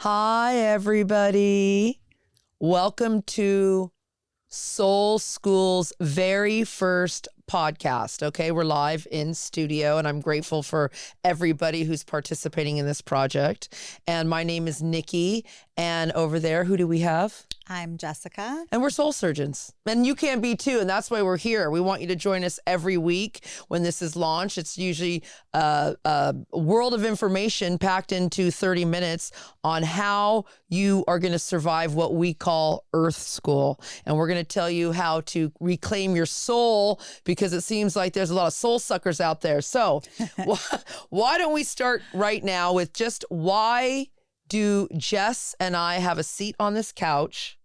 Hi, everybody. Welcome to Soul School's very first podcast. Okay, we're live in studio, and I'm grateful for everybody who's participating in this project. And my name is Nikki, and over there, who do we have? I'm Jessica. And we're soul surgeons. And you can be too, and that's why we're here. We want you to join us every week when this is launched. It's usually a world of information packed into 30 minutes on how you are going to survive what we call Earth School. And we're going to tell you how to reclaim your soul, because it seems like there's a lot of soul suckers out there. So why don't we start right now with just why do Jess and I have a seat on this couch?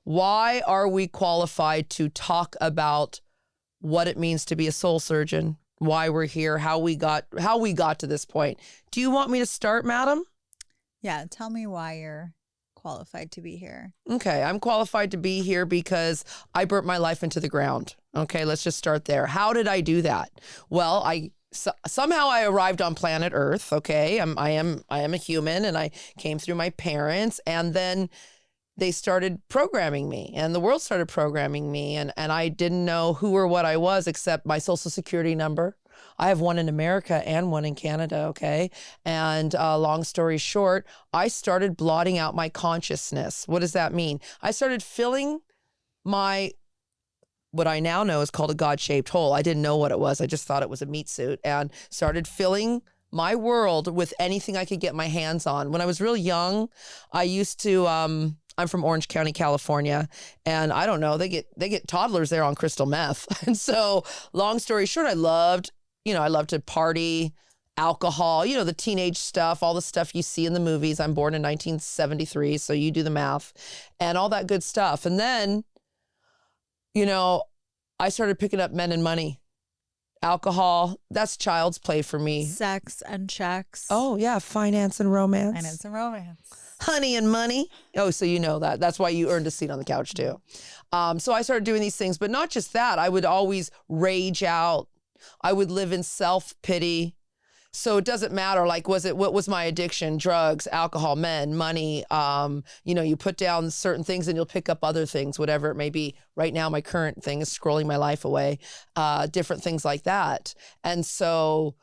Why are we qualified to talk about what it means to be a soul surgeon? Why we're here, how we got to this point. Do you want me to start, madam? Yeah, tell me why you're qualified to be here. Okay, I'm qualified to be here because I burnt my life into the ground. Okay, let's just start there. How did I do that? Well, somehow I arrived on planet Earth. Okay, I am a human, and I came through my parents, and then they started programming me, and the world started programming me, and I didn't know who or what I was except my social security number. I have one in America and one in Canada, okay? And long story short, I started blotting out my consciousness. What does that mean? I started filling what I now know is called a God-shaped hole. I didn't know what it was. I just thought it was a meat suit, and started filling my world with anything I could get my hands on. When I was real young, I used to, I'm from Orange County, California, and I don't know, they get toddlers there on crystal meth. And so long story short, I loved to party, alcohol, the teenage stuff, all the stuff you see in the movies. I'm born in 1973, so you do the math, and all that good stuff. And then, I started picking up men and money. Alcohol, that's child's play for me. Sex and checks. Oh, yeah, finance and romance. Finance and romance. Honey and money. Oh, so you know that. That's why you earned a seat on the couch too. So I started doing these things, but not just that. I would always rage out. I would live in self-pity. So it doesn't matter. Like, what was my addiction? Drugs, alcohol, men, money. You put down certain things and you'll pick up other things, whatever it may be. Right now, my current thing is scrolling my life away. Different things like that. And so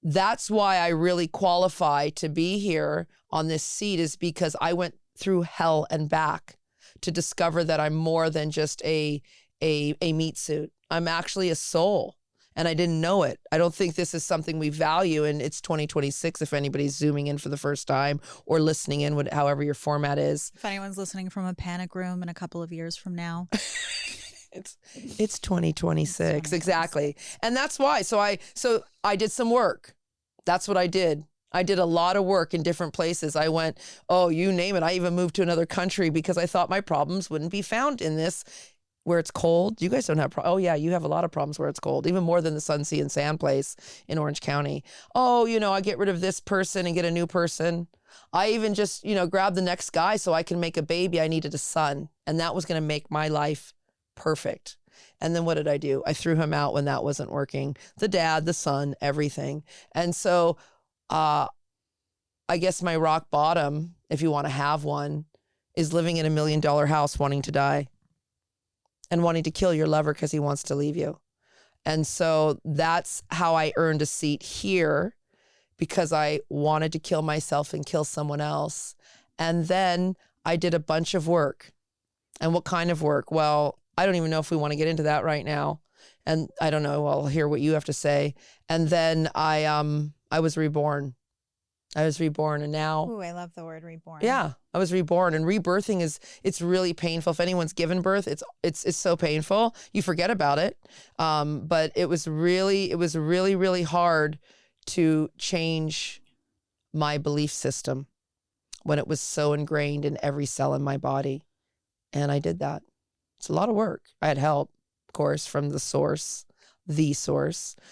that's why I really qualify to be here on this seat, is because I went through hell and back to discover that I'm more than just a meat suit. I'm actually a soul, and I didn't know it. I don't think this is something we value, and it's 2026 if anybody's zooming in for the first time or listening in, however your format is. If anyone's listening from a panic room in a couple of years from now. It's 2026, exactly. And that's why. So I did some work. That's what I did. I did a lot of work in different places. I went, you name it. I even moved to another country because I thought my problems wouldn't be found in this, where it's cold. You guys don't have oh yeah, you have a lot of problems where it's cold, even more than the Sun, Sea, and Sand place in Orange County. I get rid of this person and get a new person. I even just, grab the next guy so I can make a baby. I needed a son, and that was going to make my life perfect. And then what did I do? I threw him out when that wasn't working. The dad, the son, everything. And so I guess my rock bottom, if you want to have one, is living in $1 million house wanting to die and wanting to kill your lover because he wants to leave you. And so that's how I earned a seat here, because I wanted to kill myself and kill someone else. And then I did a bunch of work. And what kind of work? Well, I don't even know if we want to get into that right now. And I don't know, I'll hear what you have to say. And then I was reborn. And now. Ooh, I love the word reborn. Yeah, I was reborn, and rebirthing it's really painful. If anyone's given birth, it's so painful. You forget about it. But it was really, really hard to change my belief system when it was so ingrained in every cell in my body. And I did that. It's a lot of work. I had help, of course, from the source.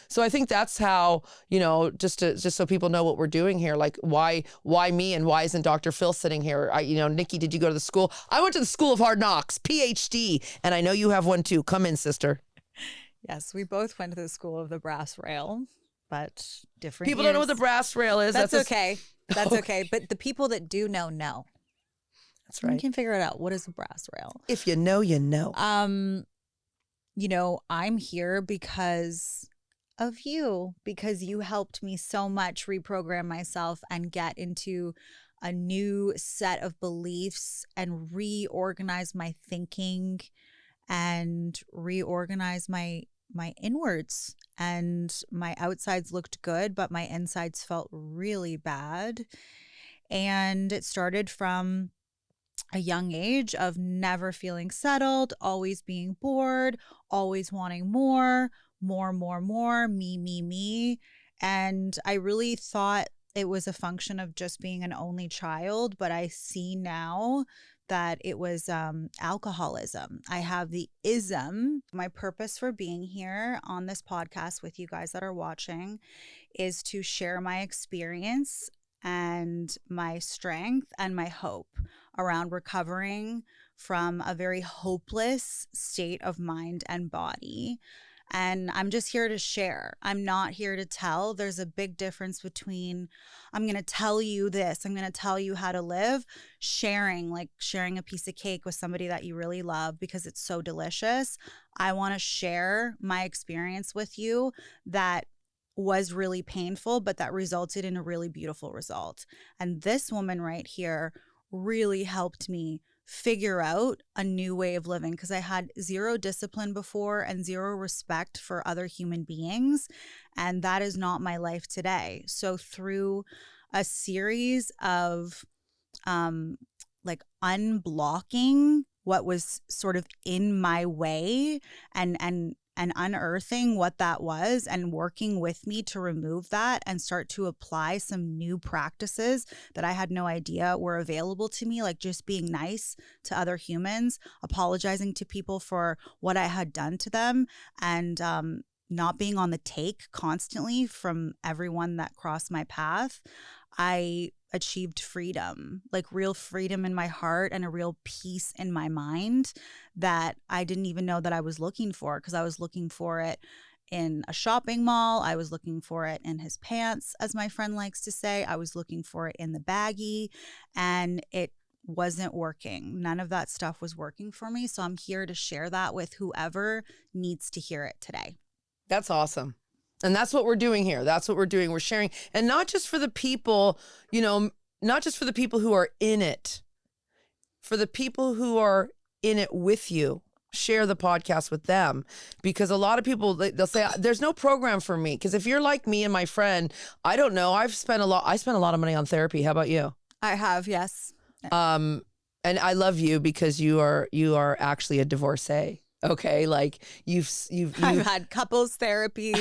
So I think that's how, just so people know what we're doing here, like why me, and why isn't Dr. Phil sitting here? Nikki, did you go to the school? I went to the School of Hard Knocks, PhD, and I know you have one too. Come in, sister. Yes, we both went to the School of the Brass Rail, but different People years. don't know what the brass rail is. That's okay. That's okay. But the people that do know. That's You right. can figure it out. What is a brass rail? If you know, you know. You know, I'm here because of you, because you helped me so much reprogram myself and get into a new set of beliefs and reorganize my thinking and reorganize my inwards. And my outsides looked good, but my insides felt really bad. And it started from a young age of never feeling settled, always being bored, always wanting more, more, me. And I really thought it was a function of just being an only child, but I see now that it was alcoholism. I have the ism. My purpose for being here on this podcast with you guys that are watching is to share my experience and my strength and my hope around recovering from a very hopeless state of mind and body. And I'm just here to share. I'm not here to tell. There's a big difference between I'm going to tell you this, I'm going to tell you how to live, sharing, like sharing a piece of cake with somebody that you really love because it's so delicious. I want to share my experience with you that was really painful, but that resulted in a really beautiful result. And this woman right here really helped me figure out a new way of living because I had zero discipline before and zero respect for other human beings. And that is not my life today. So through a series of like unblocking what was sort of in my way and unearthing what that was and working with me to remove that and start to apply some new practices that I had no idea were available to me, like just being nice to other humans, apologizing to people for what I had done to them, and not being on the take constantly from everyone that crossed my path. I achieved freedom, like real freedom in my heart and a real peace in my mind that I didn't even know that I was looking for, because I was looking for it in a shopping mall. I was looking for it in his pants, as my friend likes to say. I was looking for it in the baggie, and it wasn't working. None of that stuff was working for me. So I'm here to share that with whoever needs to hear it today. That's awesome. And that's what we're doing here. That's what we're doing. We're sharing. And not just for the people, you know, not just for the people who are in it, for the people who are in it with you. Share the podcast with them, because a lot of people, they'll say, there's no program for me. Because if you're like me and my friend, I don't know. I spent a lot of money on therapy. How about you? I have, yes. And I love you because you are actually a divorcee. Okay, like you've I've had couples therapy,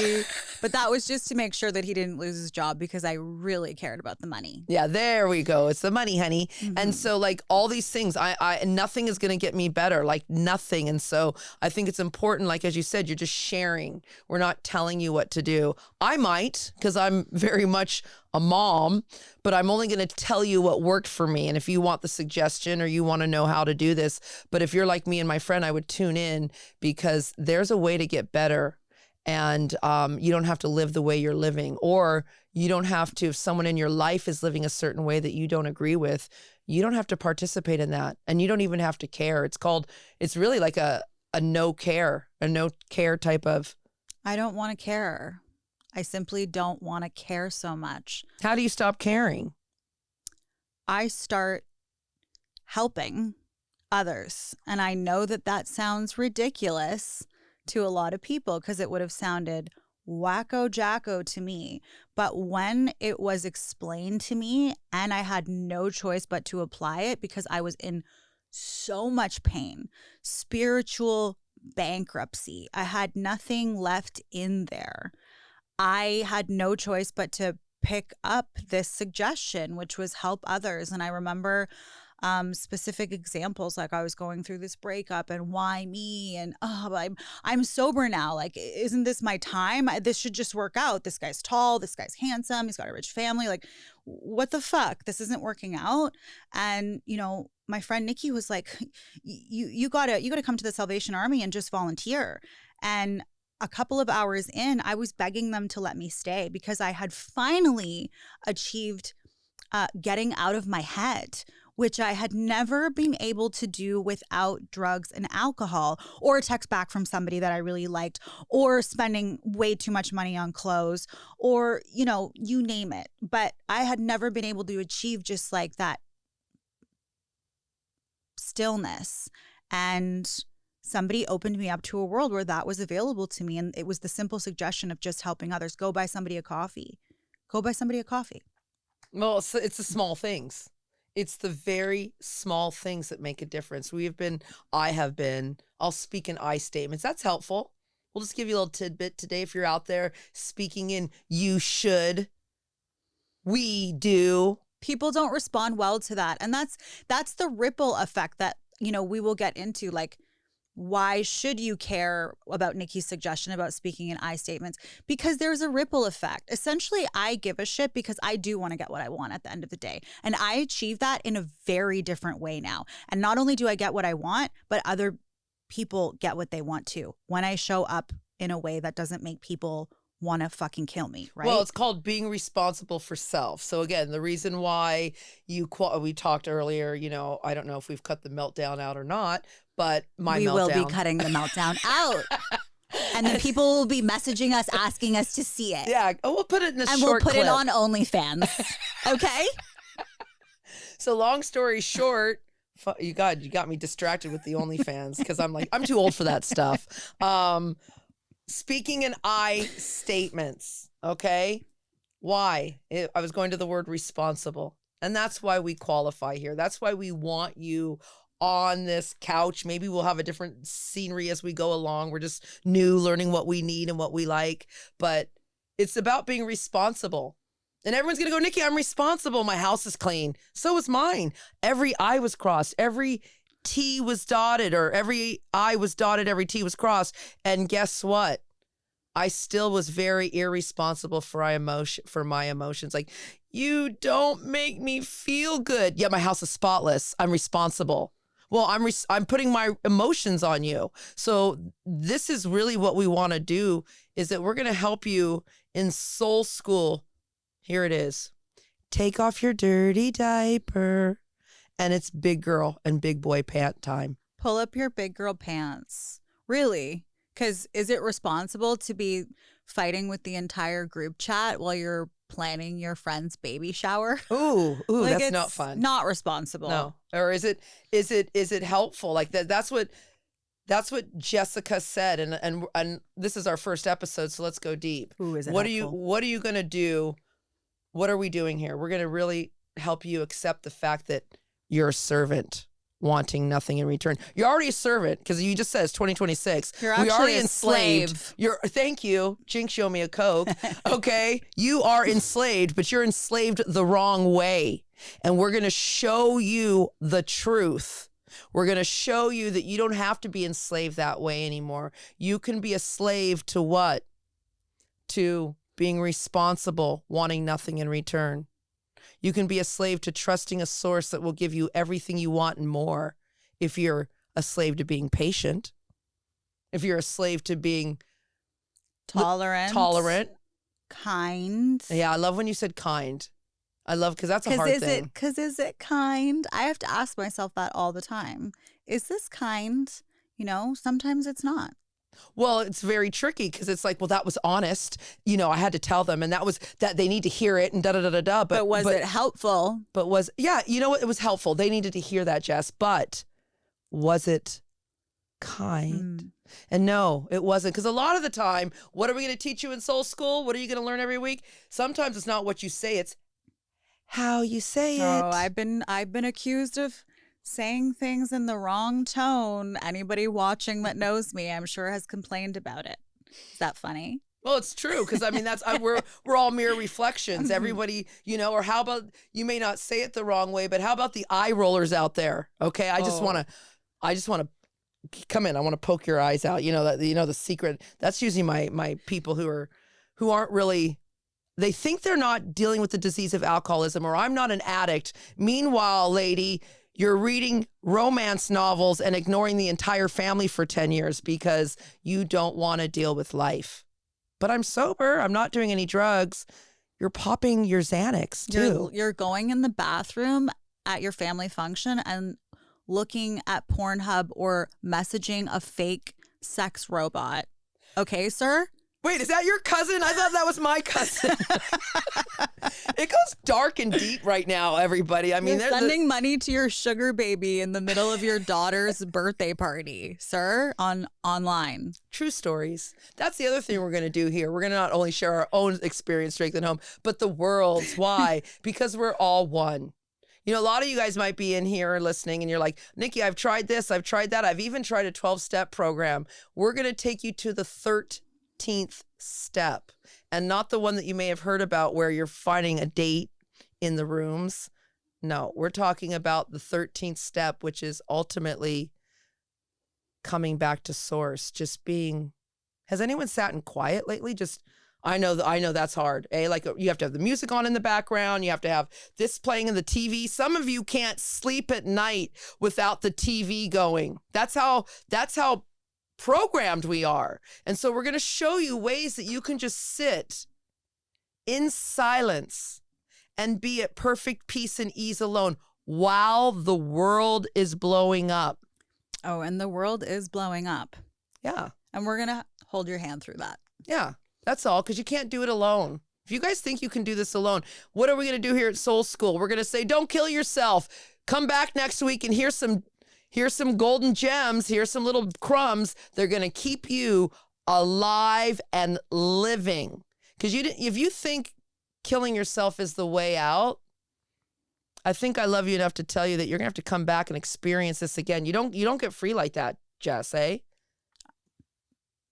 but that was just to make sure that he didn't lose his job because I really cared about the money. Yeah, there we go. It's the money, honey. Mm-hmm. And so like all these things, I nothing is going to get me better, like nothing. And so I think it's important, like as you said, you're just sharing. We're not telling you what to do. I might, because I'm very much a mom, but I'm only going to tell you what worked for me. And if you want the suggestion or you want to know how to do this, but if you're like me and my friend, I would tune in, because there's a way to get better. And you don't have to live the way you're living, or you don't have to, if someone in your life is living a certain way that you don't agree with, you don't have to participate in that. And you don't even have to care. It's really like a no care type of. I don't want to care. I simply don't want to care so much. How do you stop caring? I start helping others. And I know that sounds ridiculous to a lot of people, because it would have sounded wacko jacko to me. But when it was explained to me and I had no choice but to apply it, because I was in so much pain, spiritual bankruptcy, I had nothing left in there. I had no choice but to pick up this suggestion, which was help others. And I remember specific examples, like I was going through this breakup and why me, and I'm sober now, like isn't this my time? This should just work out. This guy's tall, this guy's handsome, he's got a rich family, like what the fuck, this isn't working out. And you know, my friend Nikki was like, you gotta come to the Salvation Army and just volunteer. And a couple of hours in, I was begging them to let me stay, because I had finally achieved getting out of my head, which I had never been able to do without drugs and alcohol, or a text back from somebody that I really liked, or spending way too much money on clothes, or, you name it. But I had never been able to achieve just like that stillness. And somebody opened me up to a world where that was available to me. And it was the simple suggestion of just helping others. Go buy somebody a coffee. Go buy somebody a coffee. Well, it's the small things. It's the very small things that make a difference. I'll speak in I statements. That's helpful. We'll just give you a little tidbit today. If you're out there speaking in you should, we do. People don't respond well to that. And that's the ripple effect that, we will get into. Like, why should you care about Nikki's suggestion about speaking in I statements? Because there's a ripple effect. Essentially, I give a shit because I do want to get what I want at the end of the day. And I achieve that in a very different way now. And not only do I get what I want, but other people get what they want too. When I show up in a way that doesn't make people want to fucking kill me, right? Well, it's called being responsible for self. So again, the reason why we talked earlier, I don't know if we've cut the meltdown out or not, but we will be cutting the meltdown out. And then people will be messaging us, asking us to see it. Yeah. Oh, we'll put it in a and short we'll put clip. it on OnlyFans. Okay? So long story short, you got me distracted with the OnlyFans because I'm too old for that stuff. Speaking in I statements, okay? Why? I was going to the word responsible. And that's why we qualify here. That's why we want you on this couch. Maybe we'll have a different scenery as we go along. We're just new, learning what we need and what we like. But it's about being responsible. And everyone's going to go, Nikki, I'm responsible. My house is clean. So is mine. Every I was crossed. Every T was dotted, or every I was dotted, every T was crossed. And guess what? I still was very irresponsible for my emotions. Like, you don't make me feel good. Yeah, my house is spotless. I'm responsible. Well, I'm putting my emotions on you. So this is really what we want to do, is that we're going to help you in soul school. Here it is. Take off your dirty diaper. And it's big girl and big boy pant time. Pull up your big girl pants. Really? Because is it responsible to be fighting with the entire group chat while you're planning your friend's baby shower? Ooh, Like, that's not fun. Not responsible. No. Or is it helpful? Like that's what Jessica said. And this is our first episode, so let's go deep. Ooh, is it what helpful? What are you gonna do? What are we doing here? We're gonna really help you accept the fact that you're a servant wanting nothing in return. You're already a servant because you just said it's 2026. You're actually already a enslaved. slave. Thank you. Jinx, show me a Coke. Okay. You are enslaved, but you're enslaved the wrong way. And we're going to show you the truth. We're going to show you that you don't have to be enslaved that way anymore. You can be a slave to what? To being responsible, wanting nothing in return. You can be a slave to trusting a source that will give you everything you want and more. If you're a slave to being patient, if you're a slave to being tolerant, kind. Yeah, I love when you said kind. I love, because that's a hard thing. Because is it kind? I have to ask myself that all the time. Is this kind? Sometimes it's not. Well, it's very tricky because it's like, well, that was honest. I had to tell them, and that they need to hear it, and da da da da da. But was it helpful? You know what? It was helpful. They needed to hear that, Jess. But was it kind? And no, it wasn't. Because a lot of the time, what are we going to teach you in soul school? What are you going to learn every week? Sometimes it's not what you say; it's how you say it. Oh, I've been accused of saying things in the wrong tone. Anybody watching that knows me, I'm sure, has complained about it. Is that funny? Well, it's true, because we're all mere reflections. Everybody, or how about, you may not say it the wrong way, but how about the eye rollers out there? Okay, I just want to come in. I want to poke your eyes out. The secret. That's usually my people who aren't really. They think they're not dealing with the disease of alcoholism, or I'm not an addict. Meanwhile, lady, you're reading romance novels and ignoring the entire family for 10 years because you don't want to deal with life. But I'm sober. I'm not doing any drugs. You're popping your Xanax too. You're going in the bathroom at your family function and looking at Pornhub or messaging a fake sex robot. Okay, sir? Wait, is that your cousin? I thought that was my cousin. It goes dark and deep right now, everybody. I mean, you're sending money to your sugar baby in the middle of your daughter's birthday party, sir, online. True stories. That's the other thing we're going to do here. We're going to not only share our own experience, Strength at Home, but the world's. Why? Because we're all one. You know, a lot of you guys might be in here listening and you're like, Nikki, I've tried this, I've tried that. I've even tried a 12-step program. We're going to take you to the 13th step, and not the one that you may have heard about where you're finding a date in the rooms. No, we're talking about the 13th step, which is ultimately coming back to source, just being. Has anyone sat in quiet lately? Just, I know that's hard. Like you have to have the music on in the background. You have to have this playing in the TV. Some of you can't sleep at night without the TV going. That's how programmed we are. And so we're going to show you ways that you can just sit in silence and be at perfect peace and ease alone while the world is blowing up. Oh, and the world is blowing up. Yeah. And we're going to hold your hand through that. Yeah, that's all, because you can't do it alone. If you guys think you can do this alone, what are we going to do here at Soul School? We're going to say, don't kill yourself. Come back next week and here's some golden gems. Here's some little crumbs. They're going to keep you alive and living. Because if you think killing yourself is the way out, I think I love you enough to tell you that you're going to have to come back and experience this again. You don't get free like that, Jess, eh?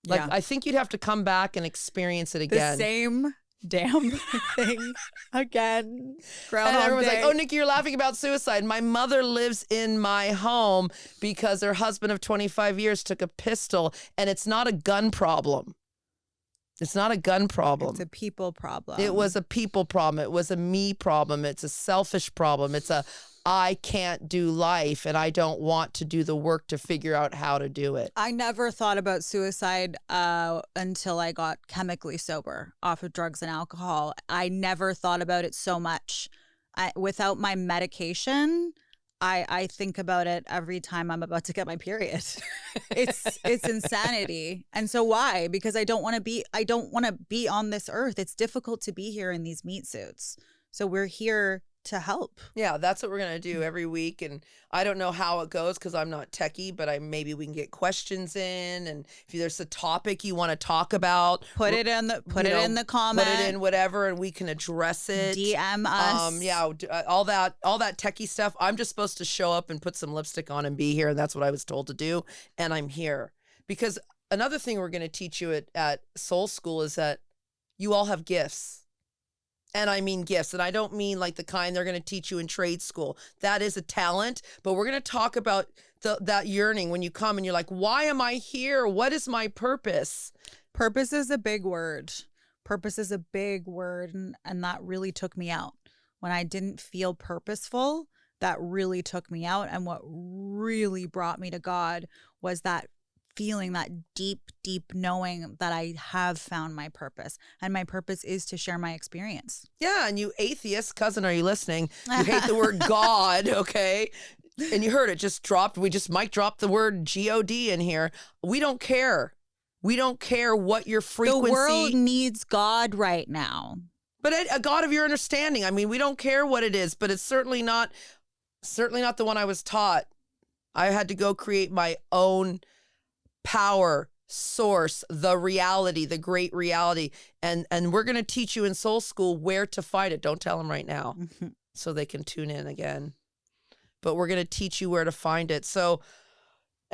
Like, yeah. I think you'd have to come back and experience it again. The same damn thing again. And everyone's like, oh, Nikki, you're laughing about suicide. My mother lives in my home because her husband of 25 years took a pistol, and it's not a gun problem. It's not a gun problem. It's a people problem. It was a people problem. It was a me problem. It's a selfish problem. It's a I can't do life and I don't want to do the work to figure out how to do it. I never thought about suicide until I got chemically sober off of drugs and alcohol. I never thought about it so much. Without my medication, I think about it every time I'm about to get my period. It's insanity. And so why? Because I don't want to be on this earth. It's difficult to be here in these meat suits. So we're here to help. Yeah, that's what we're going to do every week. And I don't know how it goes because I'm not techie, but maybe we can get questions in. And if there's a topic you want to talk about, put it in the comment. Put it in whatever, and we can address it. DM us. Yeah, all that techie stuff. I'm just supposed to show up and put some lipstick on and be here. And that's what I was told to do. And I'm here. Because another thing we're going to teach you at Soul School is that you all have gifts. And I mean gifts, and I don't mean like the kind they're going to teach you in trade school. That is a talent, but we're going to talk about that yearning when you come and you're like, why am I here? What is my purpose? Purpose is a big word. Purpose is a big word, and that really took me out. When I didn't feel purposeful, that really took me out, and what really brought me to God was that feeling, that deep knowing that I have found my purpose, and my purpose is to share my experience. Yeah, and you atheist cousin, are you listening? You hate the word God, okay? And you heard it just dropped. We just mic dropped the word G-O-D in here. We don't care. We don't care what your frequency. The world needs God right now. But a God of your understanding. I mean, we don't care what it is, but it's certainly not the one I was taught. I had to go create my own power source, the reality, the great reality. And we're going to teach you in Soul School where to find it. Don't tell them right now so they can tune in again. But we're going to teach you where to find it. So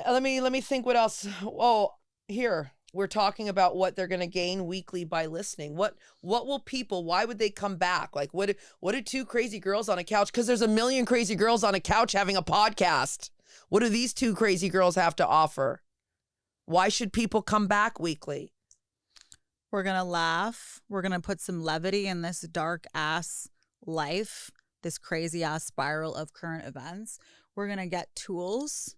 let me think what else. Oh, here we're talking about what they're going to gain weekly by listening. What will people, why would they come back? Like what do two crazy girls on a couch? Because there's a million crazy girls on a couch having a podcast. What do these two crazy girls have to offer? Why should people come back weekly? We're going to laugh. We're going to put some levity in this dark ass life, this crazy ass spiral of current events. We're going to get tools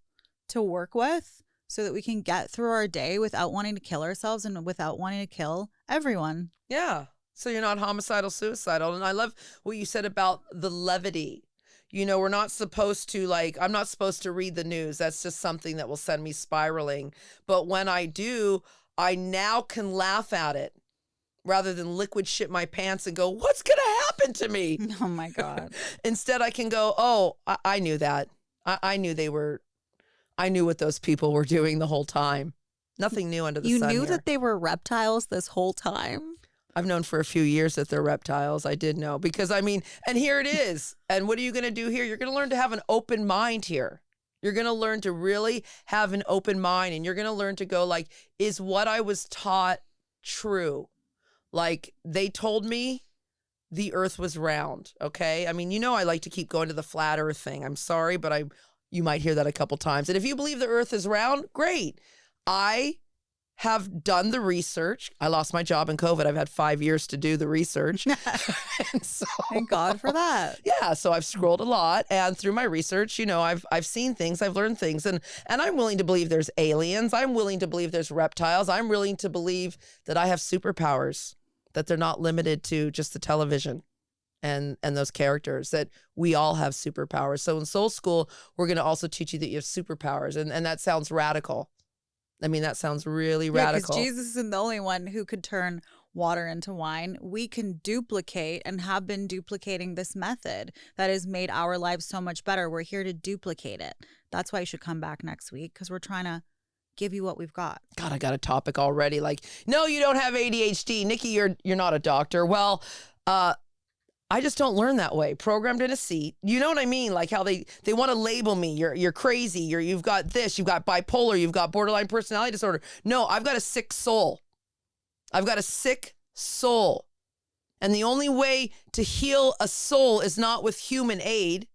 to work with so that we can get through our day without wanting to kill ourselves and without wanting to kill everyone. Yeah. So you're not homicidal, suicidal. And I love what you said about the levity. You know, we're not supposed to, like, I'm not supposed to read the news. That's just something that will send me spiraling. But when I do, I now can laugh at it rather than liquid shit my pants and go, what's going to happen to me? Oh my God. Instead, I can go, oh, I knew that. I knew I knew what those people were doing the whole time. Nothing new under the sun. You knew here. that they were reptiles this whole time? I've known for a few years that they're reptiles. I did know because, I mean, and here it is. And what are you going to do here? You're going to learn to have an open mind here. You're going to learn to really have an open mind, and you're going to learn to go like, is what I was taught true? Like, they told me the earth was round. Okay. I mean, you know, I like to keep going to the flat earth thing. I'm sorry, but you might hear that a couple times. And if you believe the earth is round, great. I have done the research. I lost my job in COVID. I've had 5 years to do the research. And so, Thank God for that. yeah. So I've scrolled a lot, and through my research, you know, I've seen things, I've learned things, and I'm willing to believe there's aliens. I'm willing to believe there's reptiles. I'm willing to believe that I have superpowers, that they're not limited to just the television and those characters, that we all have superpowers. So in Soul School, we're going to also teach you that you have superpowers. And that sounds radical. I mean, that sounds really radical. Because Jesus isn't the only one who could turn water into wine. We can duplicate and have been duplicating this method that has made our lives so much better. We're here to duplicate it. That's why you should come back next week, because we're trying to give you what we've got. God, I got a topic already. Like, no, you don't have ADHD. Nikki, you're not a doctor. Well, I just don't learn that way. Programmed in a seat. You know what I mean? Like how they want to label me. You're crazy. You've got this. You've got bipolar. You've got borderline personality disorder. No, I've got a sick soul. I've got a sick soul. And the only way to heal a soul is not with human aid,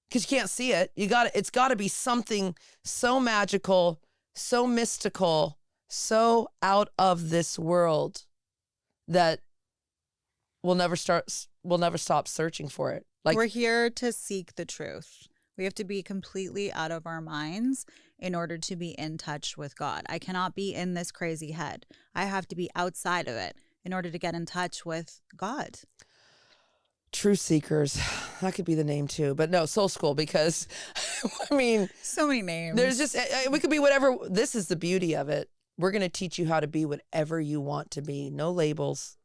because you can't see it. It's got to be something so magical, so mystical, so out of this world that we'll never stop searching for it. Like, we're here to seek the truth. We have to be completely out of our minds in order to be in touch with God. I cannot be in this crazy head. I have to be outside of it in order to get in touch with God. Truth seekers, that could be the name too. But no, Soul School, because I mean, so many names. There's just, we could be whatever. This is the beauty of it. We're going to teach you how to be whatever you want to be. No labels.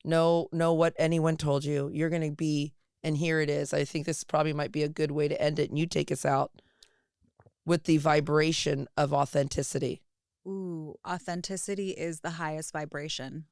No what anyone told you. You're going to be, and here it is. I think this probably might be a good way to end it, and you take us out with the vibration of authenticity. Ooh, authenticity is the highest vibration.